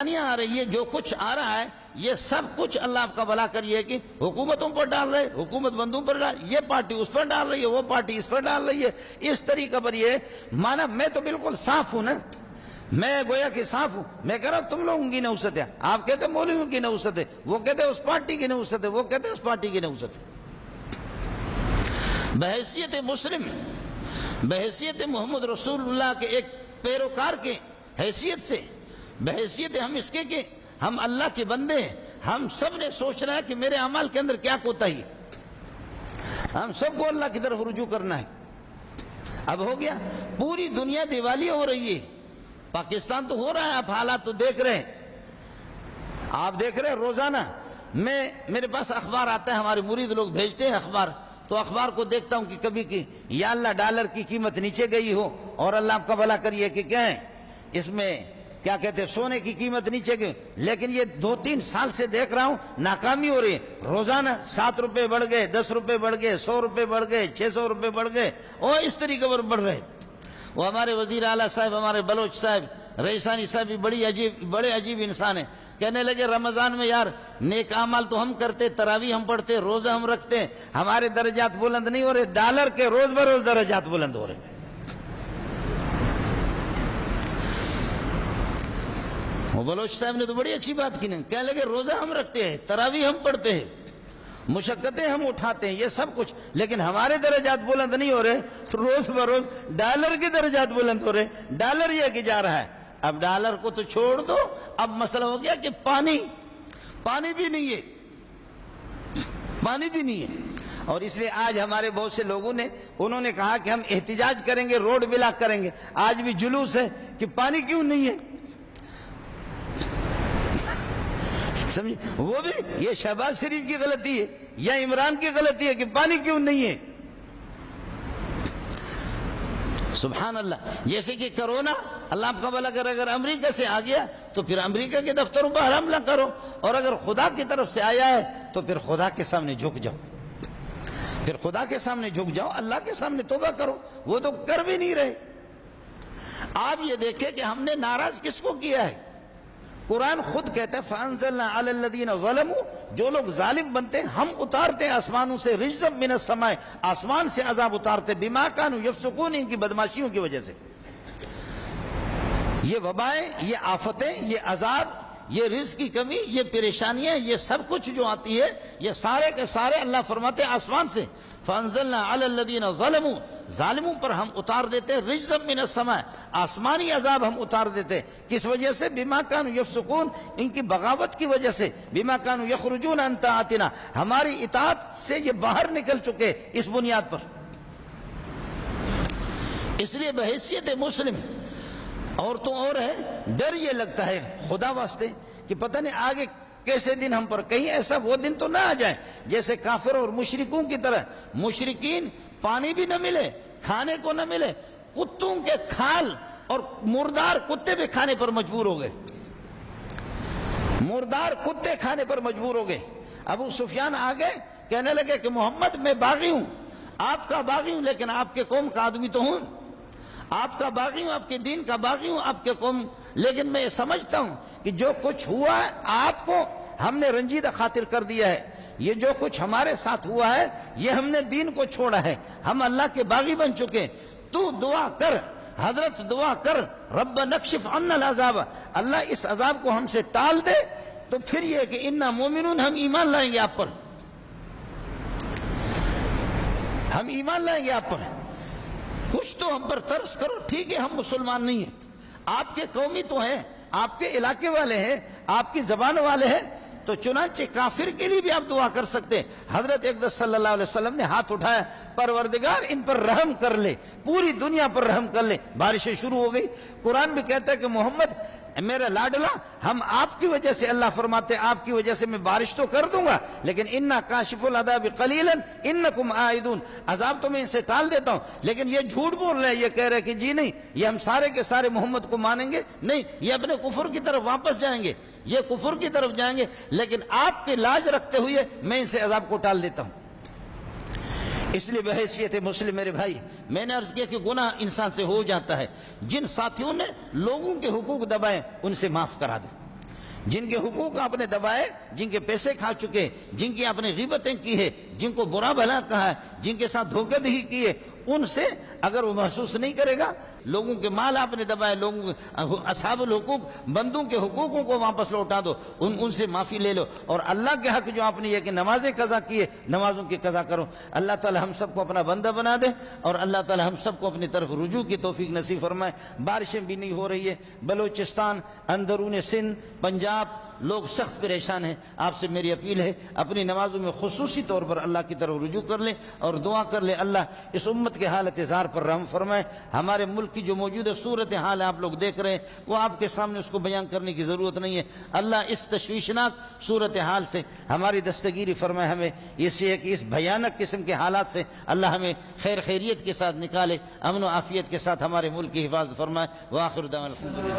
آ رہی ہے، جو کچھ آ رہا ہے یہ سب کچھ اللہ آپ کا بھلا کریے کہ حکومتوں پر ڈال رہے، حکومت بندوں پر ڈال، یہ پارٹی اس پر ڈال رہی ہے، وہ پارٹی اس پر ڈال رہی ہے، اس طریقے پر یہ مانا میں تو بالکل صاف ہوں نا، میں گویا کہ صاف ہوں، میں کہہ رہا ہوں تم لوگوں کی نوست ہے، آپ کہتے ہیں مولویوں کی نوست ہے، وہ کہتے ہیں اس پارٹی کی نوست ہے، وہ کہتے ہیں اس پارٹی کی نوست ہے۔ بحیثیت مسلم، بحیثیت محمد رسول اللہ کے ایک پیروکار کے حیثیت سے، بحیثیت ہم اس کے کہ ہم اللہ کے بندے ہیں، ہم سب نے سوچنا ہے کہ میرے اعمال کے اندر کیا کوتاہی ہے، ہم سب کو اللہ کی طرف رجوع کرنا ہے۔ اب ہو گیا، پوری دنیا دیوالی ہو رہی ہے، پاکستان تو ہو رہا ہے، آپ حالات تو دیکھ رہے ہیں، آپ دیکھ رہے ہیں روزانہ میرے پاس اخبار آتا ہے، ہمارے مرید لوگ بھیجتے ہیں اخبار، تو اخبار کو دیکھتا ہوں کہ کبھی کی یا اللہ ڈالر کی قیمت نیچے گئی ہو، اور اللہ آپ کا بھلا کریے کہ کیا ہے اس میں کیا کہتے ہیں سونے کی قیمت نیچے گئی، لیکن یہ 2-3 سال سے دیکھ رہا ہوں ناکامی ہو رہی ہے، روزانہ 7 روپے بڑھ گئے، 10 روپے بڑھ گئے، 100 روپے بڑھ گئے، 600 روپے بڑھ گئے، اور اس طریقے پر بڑھ رہے۔ وہ ہمارے وزیر اعلیٰ صاحب، ہمارے بلوچ صاحب، رئیسانی صاحب بھی بڑے عجیب انسان ہیں، کہنے لگے رمضان میں یار نیک اعمال تو ہم کرتے، تراویح ہم پڑھتے، روزہ ہم رکھتے، ہمارے درجات بلند نہیں ہو رہے، ڈالر کے روز بروز درجات بلند ہو رہے۔ وہ بلوچ صاحب نے تو بڑی اچھی بات کی، کہنے لگے روزہ ہم رکھتے ہیں، تراویح ہم پڑھتے ہیں، مشقتیں ہم اٹھاتے ہیں، یہ سب کچھ، لیکن ہمارے درجات بلند نہیں ہو رہے، روز بروز ڈالر کے درجات بلند ہو رہے، ڈالر یہ کہ جا رہا ہے۔ اب ڈالر کو تو چھوڑ دو، اب مسئلہ ہو گیا کہ پانی بھی نہیں ہے، پانی بھی نہیں ہے، اور اس لیے آج ہمارے بہت سے لوگوں نے انہوں نے کہا کہ ہم احتجاج کریں گے، روڈ بلاک کریں گے، آج بھی جلوس ہے کہ پانی کیوں نہیں ہے، سمجھے؟ وہ بھی یہ شہباز شریف کی غلطی ہے یا عمران کی غلطی ہے کہ پانی کیوں نہیں ہے؟ سبحان اللہ۔ جیسے کہ کرونا، اللہ آپ کا بھلا کرے، اگر امریکہ سے آ گیا تو پھر امریکہ کے دفتروں پر حملہ کرو، اور اگر خدا کی طرف سے آیا ہے تو پھر خدا کے سامنے جھک جاؤ، پھر خدا کے سامنے جھک جاؤ، اللہ کے سامنے توبہ کرو، وہ تو کر بھی نہیں رہے۔ آپ یہ دیکھیں کہ ہم نے ناراض کس کو کیا ہے؟ قرآن خود کہتا ہے فَأَنزَلْنَا عَلَى الَّذِينَ ظَلَمُوا، جو لوگ ظالم بنتے ہیں ہم اتارتے ہیں آسمانوں سے، رِجْزًا مِّنَ السَّمَاءِ، آسمان سے عذاب اتارتے، بِمَا كَانُوا يَفْسُقُونَ، ان کی بدماشیوں کی وجہ سے۔ یہ وبائیں، یہ آفتیں، یہ عذاب، یہ رزق کی کمی، یہ پریشانیاں، یہ سب کچھ جو آتی ہے یہ سارے کے سارے اللہ فرماتے ہیں آسمان سے۔ فَأَنزَلْنَا عَلَى الَّذِينَ ظَلَمُوا، ظالموں پر ہم اتار دیتے ہیں رِجْزًا مِّنَ السَّمَاءِ، آسمانی عذاب ہم اتار دیتے، کس وجہ سے؟ بِمَا كَانُوا يَفْسُقُونَ، ان کی بغاوت کی وجہ سے، بِمَا كَانُوا يَخْرُجُونَ عَن طَاعَتِنَا، ہماری اطاعت سے یہ باہر نکل چکے، اس بنیاد پر۔ اس لیے بحیثیت مسلم اور تو اور ہے، ڈر یہ لگتا ہے خدا واسطے کہ پتہ نہیں آگے کیسے دن ہم پر، کہیں ایسا وہ دن تو نہ آ جائے جیسے کافر اور مشرکوں کی طرح، مشرکین پانی بھی نہ ملے، کھانے کو نہ ملے، کتوں کے کھال اور مردار کتے بھی کھانے پر مجبور ہو گئے، مردار کتے کھانے پر مجبور ہو گئے۔ ابو سفیان آگے کہنے لگے کہ محمد میں باغی ہوں، آپ کا باغی ہوں، لیکن آپ کے قوم کا آدمی تو ہوں، آپ کا باغی ہوں، آپ کے دین کا باغی ہوں، آپ کے قوم، لیکن میں یہ سمجھتا ہوں کہ جو کچھ ہوا ہے آپ کو ہم نے رنجیدہ خاطر کر دیا ہے، یہ جو کچھ ہمارے ساتھ ہوا ہے یہ ہم نے دین کو چھوڑا ہے، ہم اللہ کے باغی بن چکے، تو دعا کر، حضرت دعا کر، رب نکشف عنا العذاب، اللہ اس عذاب کو ہم سے ٹال دے، تو پھر یہ کہ انا مومنون، ہم ایمان لائیں گے آپ پر، ہم ایمان لائیں گے آپ پر، کچھ تو ہم پر ترس کرو، ٹھیک ہے ہم مسلمان نہیں ہیں، آپ کے قومی تو ہیں، آپ کے علاقے والے ہیں، آپ کی زبان والے ہیں، تو چنانچہ کافر کے لیے بھی آپ دعا کر سکتے ہیں۔ حضرت اقدس صلی اللہ علیہ وسلم نے ہاتھ اٹھایا، پروردگار ان پر رحم کر لے، پوری دنیا پر رحم کر لے، بارشیں شروع ہو گئی۔ قرآن بھی کہتا ہے کہ محمد میرا لاڈلا، ہم آپ کی وجہ سے، اللہ فرماتے ہیں آپ کی وجہ سے میں بارش تو کر دوں گا، لیکن انا کاشف العذاب قلیلا انکم عائدون، عذاب تو میں ان سے ٹال دیتا ہوں، لیکن یہ جھوٹ بول رہے ہیں، یہ کہہ رہے کہ جی نہیں یہ ہم سارے کے سارے محمد کو مانیں گے، نہیں یہ اپنے کفر کی طرف واپس جائیں گے، یہ کفر کی طرف جائیں گے، لیکن آپ کے لاج رکھتے ہوئے میں ان سے عذاب کو ٹال دیتا ہوں۔ اس لیے بحیثیت مسلم میرے بھائی، میں نے عرض کیا کہ گناہ انسان سے ہو جاتا ہے، جن ساتھیوں نے لوگوں کے حقوق دبائے ان سے معاف کرا دیں، جن کے حقوق آپ نے دبائے، جن کے پیسے کھا چکے، جن کی آپ نے غیبتیں کی ہے، جن کو برا بھلا کہا ہے، جن کے ساتھ دھوکہ دہی کی ہے، ان سے اگر وہ محسوس نہیں کرے گا، لوگوں کے مال آپ نے دبائے، لوگوں اصحاب الحقوق بندوں کے حقوقوں کو واپس لوٹا دو، ان سے معافی لے لو، اور اللہ کے حق جو آپ نے یہ کہ نمازیں قضا کیے، نمازوں کی قضا کرو۔ اللہ تعالی ہم سب کو اپنا بندہ بنا دے، اور اللہ تعالی ہم سب کو اپنی طرف رجوع کی توفیق نصیب فرمائے۔ بارشیں بھی نہیں ہو رہی ہے، بلوچستان، اندرون سندھ، پنجاب، لوگ سخت پریشان ہیں۔ آپ سے میری اپیل ہے، اپنی نمازوں میں خصوصی طور پر اللہ کی طرف رجوع کر لیں اور دعا کر لیں، اللہ اس امت کے حالت زار پر رحم فرمائے۔ ہمارے ملک کی جو موجودہ صورت حال ہے آپ لوگ دیکھ رہے ہیں، وہ آپ کے سامنے اس کو بیان کرنے کی ضرورت نہیں ہے۔ اللہ اس تشویشناک صورت حال سے ہماری دستگیری فرمائے، ہمیں اس ہے کہ اس بھیانک قسم کے حالات سے اللہ ہمیں خیر خیریت کے ساتھ نکالے، امن و عافیت کے ساتھ ہمارے ملک کی حفاظت فرمائے۔ وآخر دعوانا الحمدللہ۔